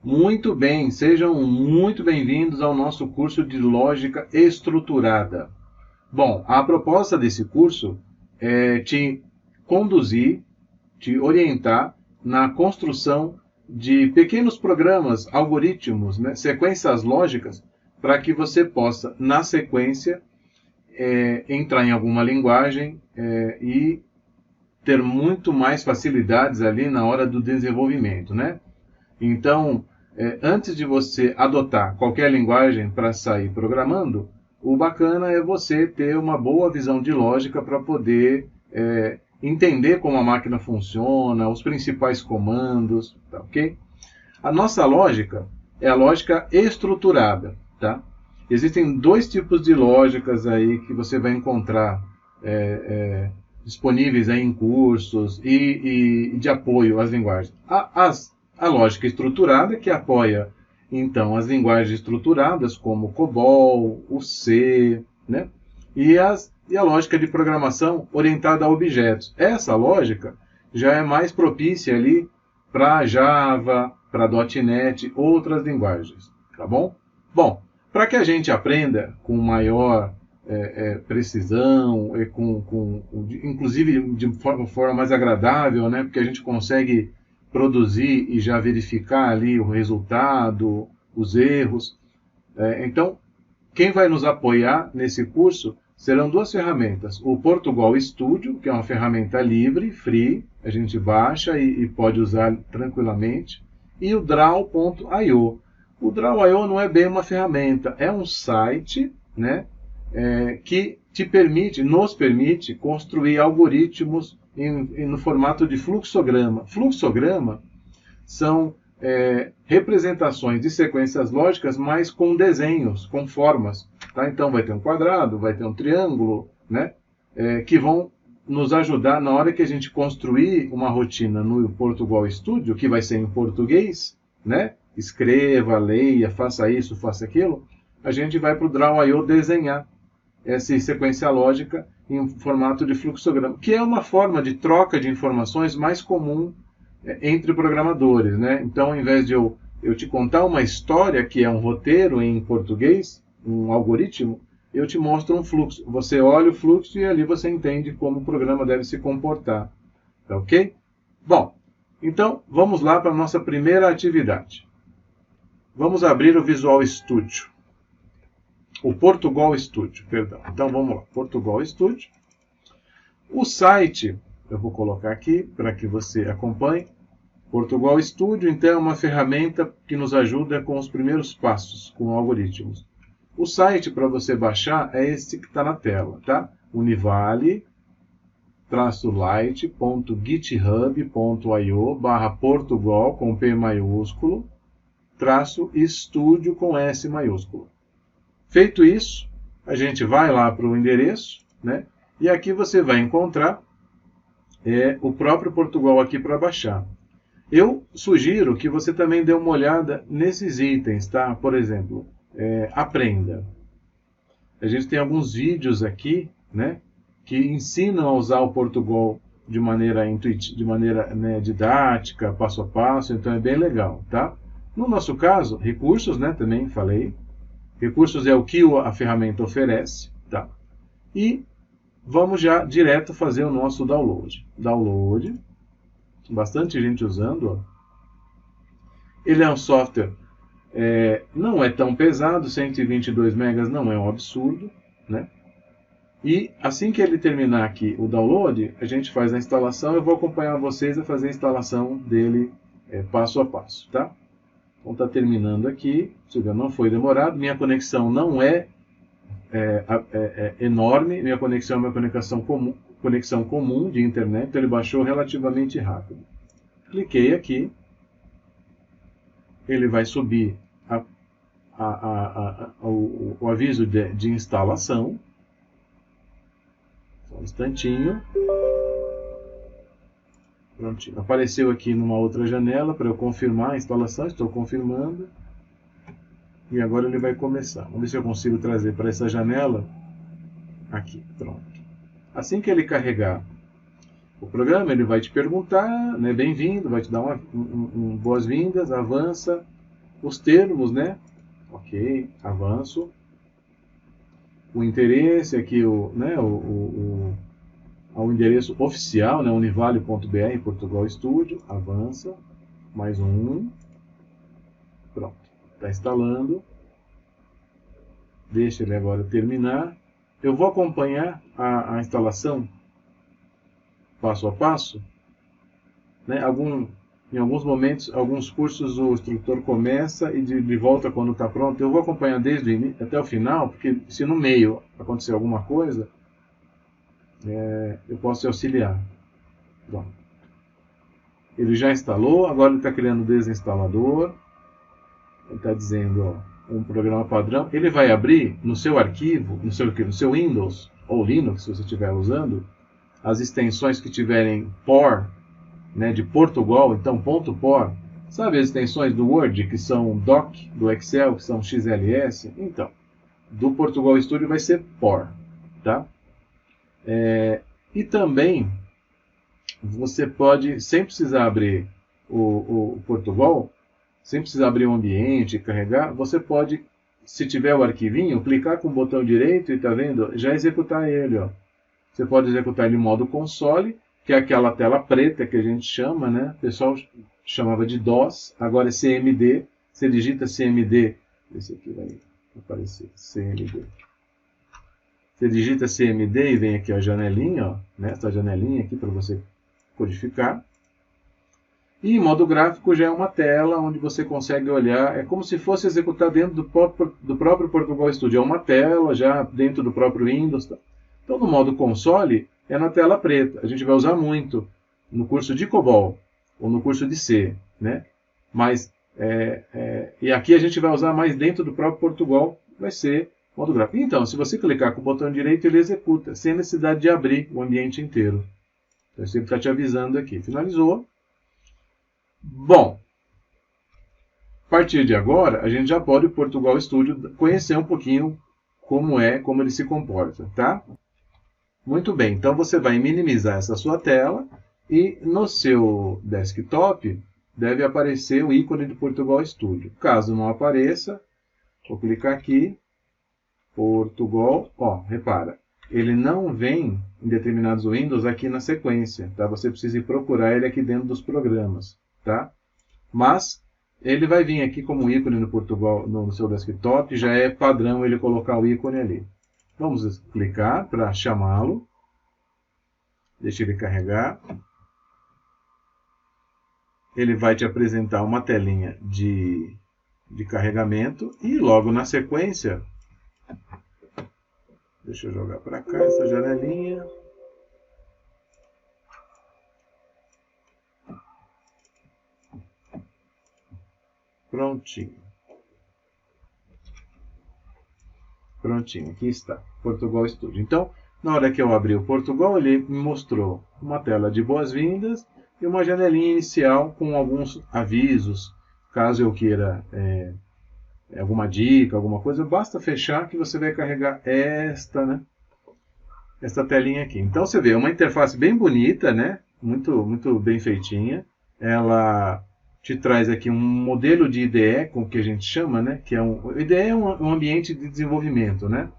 Muito bem, sejam muito bem-vindos ao nosso curso de Lógica Estruturada. Bom, a proposta desse curso é te conduzir, te orientar na construção de pequenos programas, algoritmos, né, sequências lógicas, para que você possa, na sequência, entrar em alguma linguagem e ter muito mais facilidades ali na hora do desenvolvimento, né? Então, antes de você adotar qualquer linguagem para sair programando, o bacana é você ter uma boa visão de lógica para poder entender como a máquina funciona, os principais comandos, tá ok? A nossa lógica é a lógica estruturada, tá? Existem dois tipos de lógicas aí que você vai encontrar disponíveis aí em cursos e de apoio às linguagens. A lógica estruturada, que apoia, então, as linguagens estruturadas, como o COBOL, o C, né? E a lógica de programação orientada a objetos. Essa lógica já é mais propícia ali para Java, para .NET, outras linguagens, tá bom? Bom, para que a gente aprenda com maior precisão, inclusive de forma mais agradável, né? Porque a gente consegue produzir e já verificar ali o resultado, os erros. Então, quem vai nos apoiar nesse curso serão duas ferramentas. O Portugal Studio, que é uma ferramenta livre, free, a gente baixa e pode usar tranquilamente, e o Draw.io. O Draw.io não é bem uma ferramenta, é um site, né, que nos permite construir algoritmos no formato de fluxograma. Fluxograma são representações de sequências lógicas, mas com desenhos, com formas. Tá? Então vai ter um quadrado, vai ter um triângulo, né? Que vão nos ajudar na hora que a gente construir uma rotina no Portugal Studio, que vai ser em português, né? Escreva, leia, faça isso, faça aquilo. A gente vai para o Draw.io desenhar essa sequência lógica em formato de fluxograma, que é uma forma de troca de informações mais comum entre programadores, né? Então, ao invés de eu te contar uma história, que é um roteiro em português, um algoritmo, eu te mostro um fluxo. Você olha o fluxo e ali você entende como o programa deve se comportar. Tá ok? Bom, então vamos lá para a nossa primeira atividade. Vamos abrir o Visual Studio. O Portugal Studio, perdão. Então vamos lá, Portugal Studio. O site, eu vou colocar aqui para que você acompanhe. Portugal Studio, então, é uma ferramenta que nos ajuda com os primeiros passos, com algoritmos. O site para você baixar é esse que está na tela, tá? univale-light.github.io/Portugal com P maiúsculo, -estúdio com S maiúsculo. Feito isso, a gente vai lá para o endereço, né? E aqui você vai encontrar o próprio Portugal aqui para baixar. Eu sugiro que você também dê uma olhada nesses itens, tá? Por exemplo, aprenda. A gente tem alguns vídeos aqui, né, que ensinam a usar o Portugal de maneira intuitiva, de maneira, né, didática, passo a passo, então é bem legal, tá? No nosso caso, recursos, né, também falei. Recursos é o que a ferramenta oferece, tá? E vamos já direto fazer o nosso download. Download, bastante gente usando. Ó. Ele é um software, não é tão pesado, 122 megas não é um absurdo, né? E assim que ele terminar aqui o download, a gente faz a instalação. Eu vou acompanhar vocês a fazer a instalação dele passo a passo, tá? Então está terminando aqui, não foi demorado, minha conexão não é enorme, minha conexão é uma conexão comum de internet, então ele baixou relativamente rápido. Cliquei aqui, ele vai subir o aviso de instalação, só um instantinho. Prontinho. Apareceu aqui numa outra janela para eu confirmar a instalação, estou confirmando. E agora ele vai começar. Vamos ver se eu consigo trazer para essa janela. Aqui, pronto. Assim que ele carregar o programa, ele vai te perguntar, né, bem-vindo, vai te dar boas-vindas, avança. os termos, né? Ok, avanço. O interesse aqui, ao endereço oficial, né? Univale.br, Portugal Studio, avança. Mais um. Pronto, está instalando. Deixa ele agora terminar. Eu vou acompanhar a instalação passo a passo. Né? Em alguns momentos, alguns cursos o instrutor começa e de volta quando está pronto. Eu vou acompanhar desde o início até o final, porque se no meio acontecer alguma coisa, eu posso te auxiliar. Pronto. Ele já instalou, agora ele está criando o desinstalador. Ele está dizendo, ó, um programa padrão. Ele vai abrir no seu arquivo, no seu Windows ou Linux, se você estiver usando, as extensões que tiverem POR, né, de Portugal, então .por. Sabe as extensões do Word, que são doc, do Excel, que são XLS? Então, do Portugal Studio vai ser POR. Tá? E também, você pode, sem precisar abrir o Portugal, sem precisar abrir um ambiente e carregar, você pode, se tiver o arquivinho, clicar com o botão direito e tá vendo? Já executar ele. Ó. Você pode executar ele em modo console, que é aquela tela preta que a gente chama, né? O pessoal chamava de DOS, agora é CMD. Você digita CMD, esse aqui vai aparecer, CMD. Você digita CMD e vem aqui a janelinha, ó, né? Essa janelinha aqui para você codificar. E em modo gráfico já é uma tela onde você consegue olhar, é como se fosse executar dentro do próprio Portugal Studio. É uma tela já dentro do próprio Windows. Tá? Então no modo console é na tela preta. A gente vai usar muito no curso de COBOL ou no curso de C, né? Mas, e aqui a gente vai usar mais dentro do próprio Portugal, vai ser modo gráfico. Então, se você clicar com o botão direito, ele executa, sem necessidade de abrir o ambiente inteiro. Então, eu sempre está te avisando aqui. Finalizou. Bom, a partir de agora, a gente já pode, o Portugal Studio, conhecer um pouquinho como ele se comporta, tá? Muito bem, então você vai minimizar essa sua tela e no seu desktop deve aparecer o ícone de Portugal Studio. Caso não apareça, vou clicar aqui, Portugal, ó, repara, ele não vem em determinados Windows aqui na sequência, tá? Você precisa ir procurar ele aqui dentro dos programas, tá? Mas ele vai vir aqui como ícone no Portugal, no seu desktop, já é padrão ele colocar o ícone ali. Vamos clicar para chamá-lo. Deixa ele carregar. Ele vai te apresentar uma telinha de carregamento. E logo na sequência, deixa eu jogar para cá essa janelinha. Prontinho. Prontinho, aqui está, Portugal Studio. Então, na hora que eu abri o Portugal, ele me mostrou uma tela de boas-vindas e uma janelinha inicial com alguns avisos. Caso eu queira alguma dica, alguma coisa, basta fechar que você vai carregar esta telinha aqui. Então, você vê, é uma interface bem bonita, né? Muito bem feitinha. Ela te traz aqui um modelo de IDE, como que a gente chama, né? Que IDE é um ambiente de desenvolvimento, né?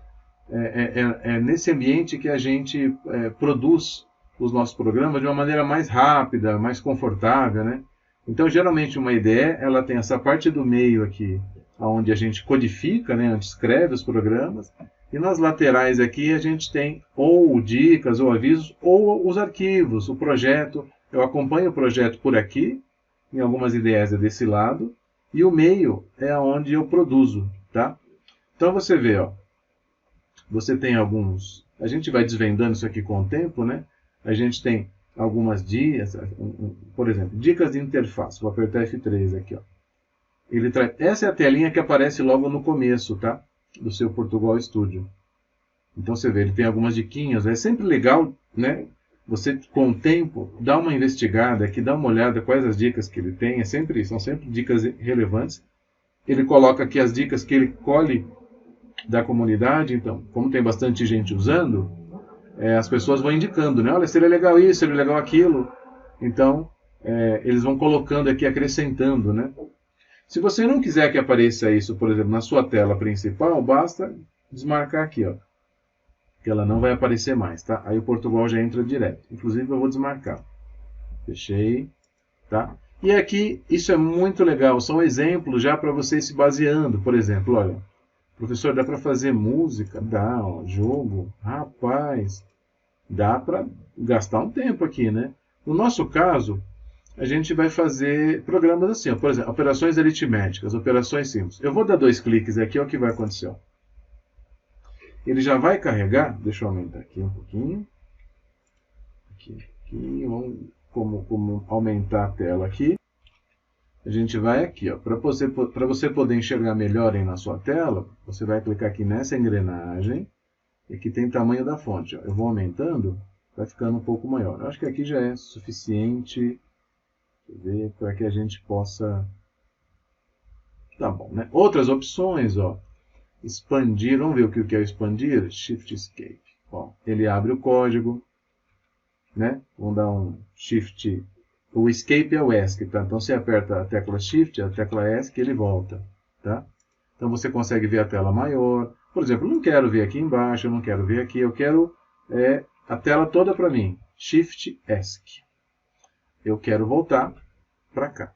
É nesse ambiente que a gente produz os nossos programas de uma maneira mais rápida, mais confortável, né? Então, geralmente, uma IDE, ela tem essa parte do meio aqui, onde a gente codifica, né? A gente escreve os programas, e nas laterais aqui a gente tem ou dicas, ou avisos, ou os arquivos, o projeto. Eu acompanho o projeto por aqui, em algumas IDEs é desse lado, e o meio é onde eu produzo, tá? Então você vê, ó, você tem alguns, a gente vai desvendando isso aqui com o tempo, né? A gente tem algumas dicas, por exemplo, dicas de interface, vou apertar F3 aqui, ó. Essa é a telinha que aparece logo no começo, tá? Do seu Portugal Studio. Então você vê, ele tem algumas diquinhas, é sempre legal, né? Você, com o tempo, dá uma investigada aqui, dá uma olhada quais as dicas que ele tem, são sempre dicas relevantes. Ele coloca aqui as dicas que ele colhe da comunidade, então, como tem bastante gente usando, as pessoas vão indicando, né? Olha, seria legal isso, seria legal aquilo. Então, eles vão colocando aqui, acrescentando, né? Se você não quiser que apareça isso, por exemplo, na sua tela principal, basta desmarcar aqui, ó, que ela não vai aparecer mais, tá? Aí o Portugal já entra direto. Inclusive eu vou desmarcar. Fechei, tá? E aqui, isso é muito legal, são exemplos já para você se baseando. Por exemplo, olha, professor, dá para fazer música? Dá, ó, jogo, rapaz, dá para gastar um tempo aqui, né? No nosso caso, a gente vai fazer programas assim, ó, por exemplo, operações aritméticas, operações simples. Eu vou dar 2 cliques aqui, olha o que vai acontecer. Ó. Ele já vai carregar, deixa eu aumentar aqui um pouquinho. Aqui, vamos como aumentar a tela aqui. A gente vai aqui, ó, para você poder enxergar melhor aí na sua tela, você vai clicar aqui nessa engrenagem, e aqui tem tamanho da fonte. Ó. Eu vou aumentando, vai ficando um pouco maior. Eu acho que aqui já é suficiente para que a gente possa... Tá bom, né? Outras opções, ó, expandir, vamos ver o que é expandir? Shift Escape. Ó, ele abre o código, né? Vamos dar um Shift... O Escape é o ESC, tá? Então você aperta a tecla Shift, a tecla ESC, ele volta, tá? Então você consegue ver a tela maior. Por exemplo, eu não quero ver aqui embaixo, eu não quero ver aqui, eu quero a tela toda para mim. Shift ESC. Eu quero voltar para cá,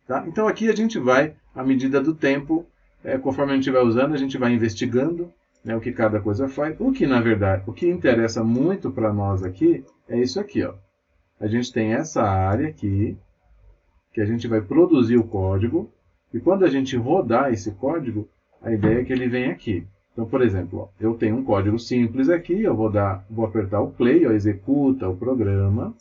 tá? Então aqui a gente vai, à medida do tempo, conforme a gente vai usando, a gente vai investigando, né, o que cada coisa faz. O que, na verdade, o que interessa muito para nós aqui é isso aqui, ó. A gente tem essa área aqui, que a gente vai produzir o código, e quando a gente rodar esse código, a ideia é que ele venha aqui. Então, por exemplo, ó, eu tenho um código simples aqui, eu vou apertar o play, ó, executa o programa.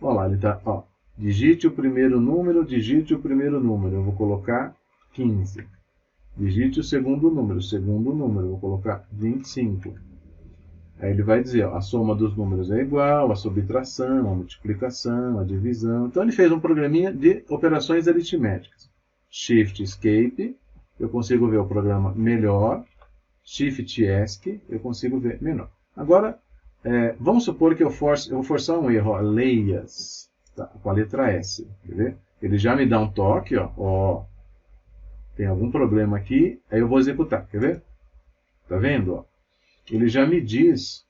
Olha lá, ele está, ó, digite o primeiro número, eu vou colocar 15. Digite o segundo número, eu vou colocar 25. Aí ele vai dizer, ó, a soma dos números é igual, a subtração, a multiplicação, a divisão. Então ele fez um programinha de operações aritméticas. Shift Escape, eu consigo ver o programa melhor. Shift ESC, eu consigo ver menor. Agora, vamos supor que eu vou forçar um erro, ó, leias, tá, com a letra S. Quer ver? Ele já me dá um toque, ó, tem algum problema aqui, aí eu vou executar, quer ver? Tá vendo? Ó? Ele já me diz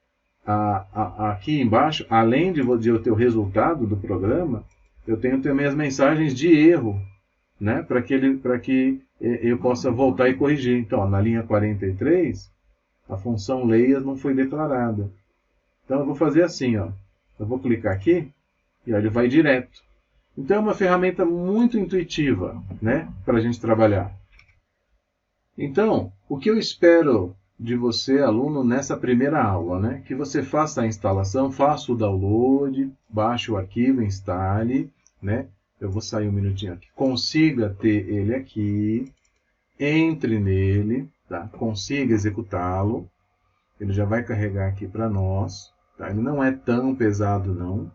aqui embaixo, além de eu ter o resultado do programa, eu tenho também as mensagens de erro, né? Para que eu possa voltar e corrigir. Então, ó, na linha 43, a função leias não foi declarada. Então, eu vou fazer assim, ó. Eu vou clicar aqui e ó, ele vai direto. Então, é uma ferramenta muito intuitiva, né? Para a gente trabalhar. Então, o que eu espero de você, aluno, nessa primeira aula, né? Que você faça a instalação, faça o download, baixe o arquivo, instale, né? Eu vou sair um minutinho aqui. Consiga ter ele aqui, entre nele, tá? Consiga executá-lo. Ele já vai carregar aqui para nós, tá? Ele não é tão pesado não,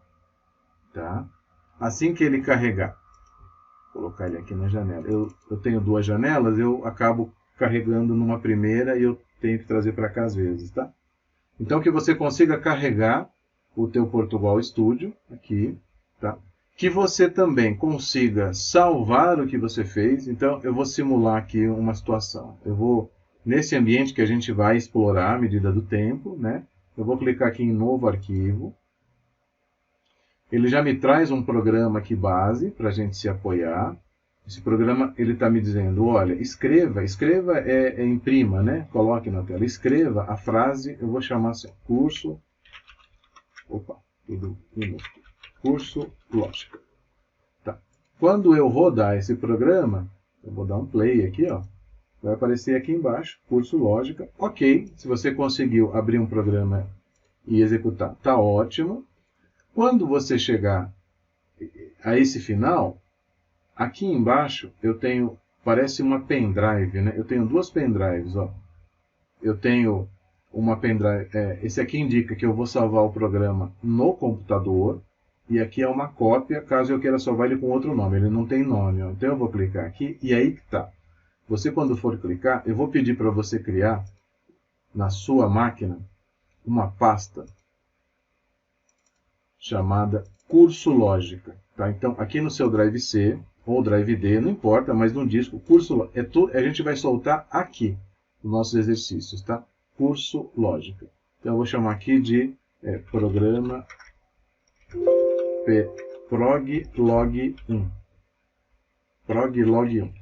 tá? Assim que ele carregar, vou colocar ele aqui na janela. Eu tenho 2 janelas, eu acabo carregando numa primeira e eu tenho que trazer para cá às vezes, tá? Então que você consiga carregar o teu Portugal Studio aqui, tá? Que você também consiga salvar o que você fez. Então eu vou simular aqui uma situação. Eu vou nesse ambiente que a gente vai explorar à medida do tempo, né? Eu vou clicar aqui em novo arquivo. Ele já me traz um programa aqui base para a gente se apoiar. Esse programa, ele está me dizendo, olha, escreva imprima, né? Coloque na tela, escreva a frase, eu vou chamar assim, curso lógica. Tá. Quando eu rodar esse programa, eu vou dar um play aqui, ó, vai aparecer aqui embaixo, curso lógica, ok, se você conseguiu abrir um programa e executar, tá ótimo. Quando você chegar a esse final, aqui embaixo eu tenho, parece uma pendrive, né? Eu tenho 2 pendrives, ó. Eu tenho uma pendrive, esse aqui indica que eu vou salvar o programa no computador, e aqui é uma cópia, caso eu queira salvar ele com outro nome, ele não tem nome, ó. Então eu vou clicar aqui, e aí que tá. Você quando for clicar, eu vou pedir para você criar, na sua máquina, uma pasta chamada curso lógica. Tá? Então, aqui no seu Drive C, ou Drive D, não importa, mas no disco, curso, a gente vai soltar aqui os nossos exercícios, tá? Curso Lógica. Então eu vou chamar aqui de programa ProgLog 1. ProgLog 1.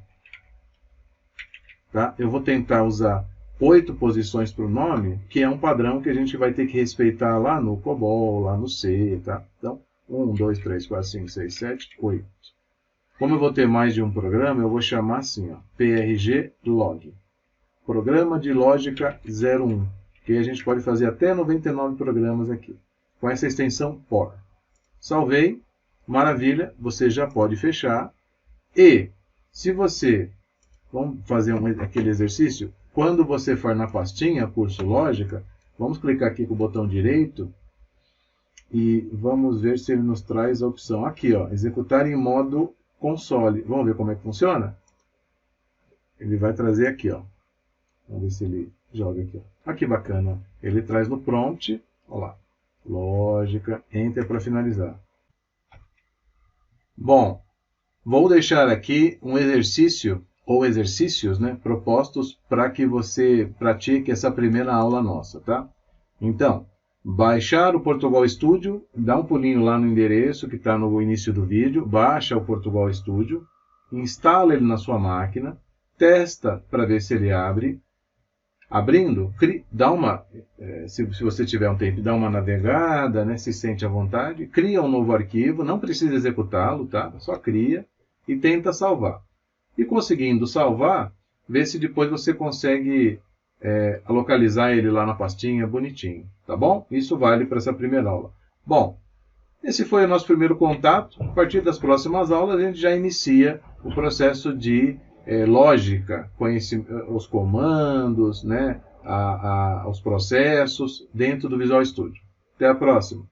Tá? Eu vou tentar usar 8 posições para o nome, que é um padrão que a gente vai ter que respeitar lá no COBOL, lá no C, tá? Então, 1, 2, 3, 4, 5, 6, 7, 8. Como eu vou ter mais de um programa, eu vou chamar assim, ó, PRG Log. Programa de Lógica 01. Que a gente pode fazer até 99 programas aqui. Com essa extensão POR. Salvei. Maravilha. Você já pode fechar. E, se você... Vamos fazer aquele exercício? Quando você for na pastinha Curso Lógica, vamos clicar aqui com o botão direito e vamos ver se ele nos traz a opção. Aqui, ó, executar em modo console. Vamos ver como é que funciona? Ele vai trazer aqui, ó. Vamos ver se ele joga aqui, ó. Aqui bacana. Ele traz no prompt, ó lá. Lógica, Enter para finalizar. Bom, vou deixar aqui um exercício ou exercícios, né, propostos para que você pratique essa primeira aula nossa, tá? Então, baixar o Portugal Studio, dá um pulinho lá no endereço que está no início do vídeo, baixa o Portugal Studio, instala ele na sua máquina, testa para ver se ele abre. Abrindo, dá uma, se você tiver um tempo, dá uma navegada, né, se sente à vontade, cria um novo arquivo, não precisa executá-lo, tá? Só cria e tenta salvar. E conseguindo salvar, vê se depois você consegue localizar ele lá na pastinha bonitinho, tá bom? Isso vale para essa primeira aula. Bom, esse foi o nosso primeiro contato. A partir das próximas aulas, a gente já inicia o processo de lógica, os comandos, né, os processos dentro do Visual Studio. Até a próxima!